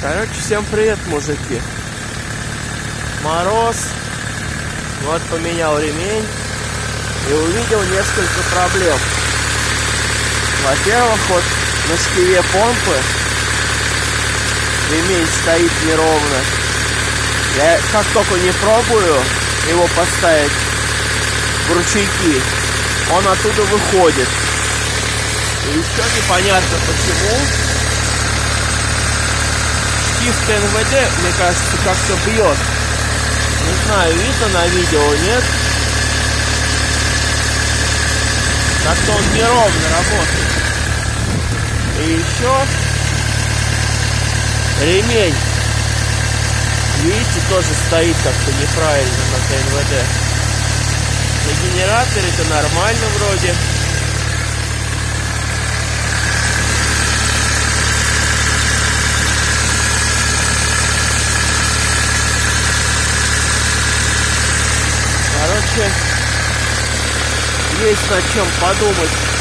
Короче, всем привет, мужики. Мороз. Вот поменял ремень и увидел несколько проблем. Во-первых, вот на шкиве помпы ремень стоит неровно. Я как только не пробую его поставить в ручейки, он оттуда выходит. И еще непонятно почему. Шкив ТНВД, мне кажется, как-то бьет. Не знаю, видно на видео, нет? Как-то он неровно работает. И еще ремень, видите, тоже стоит как-то неправильно на ТНВД. На генераторе-то нормально вроде. Короче, есть над чем подумать.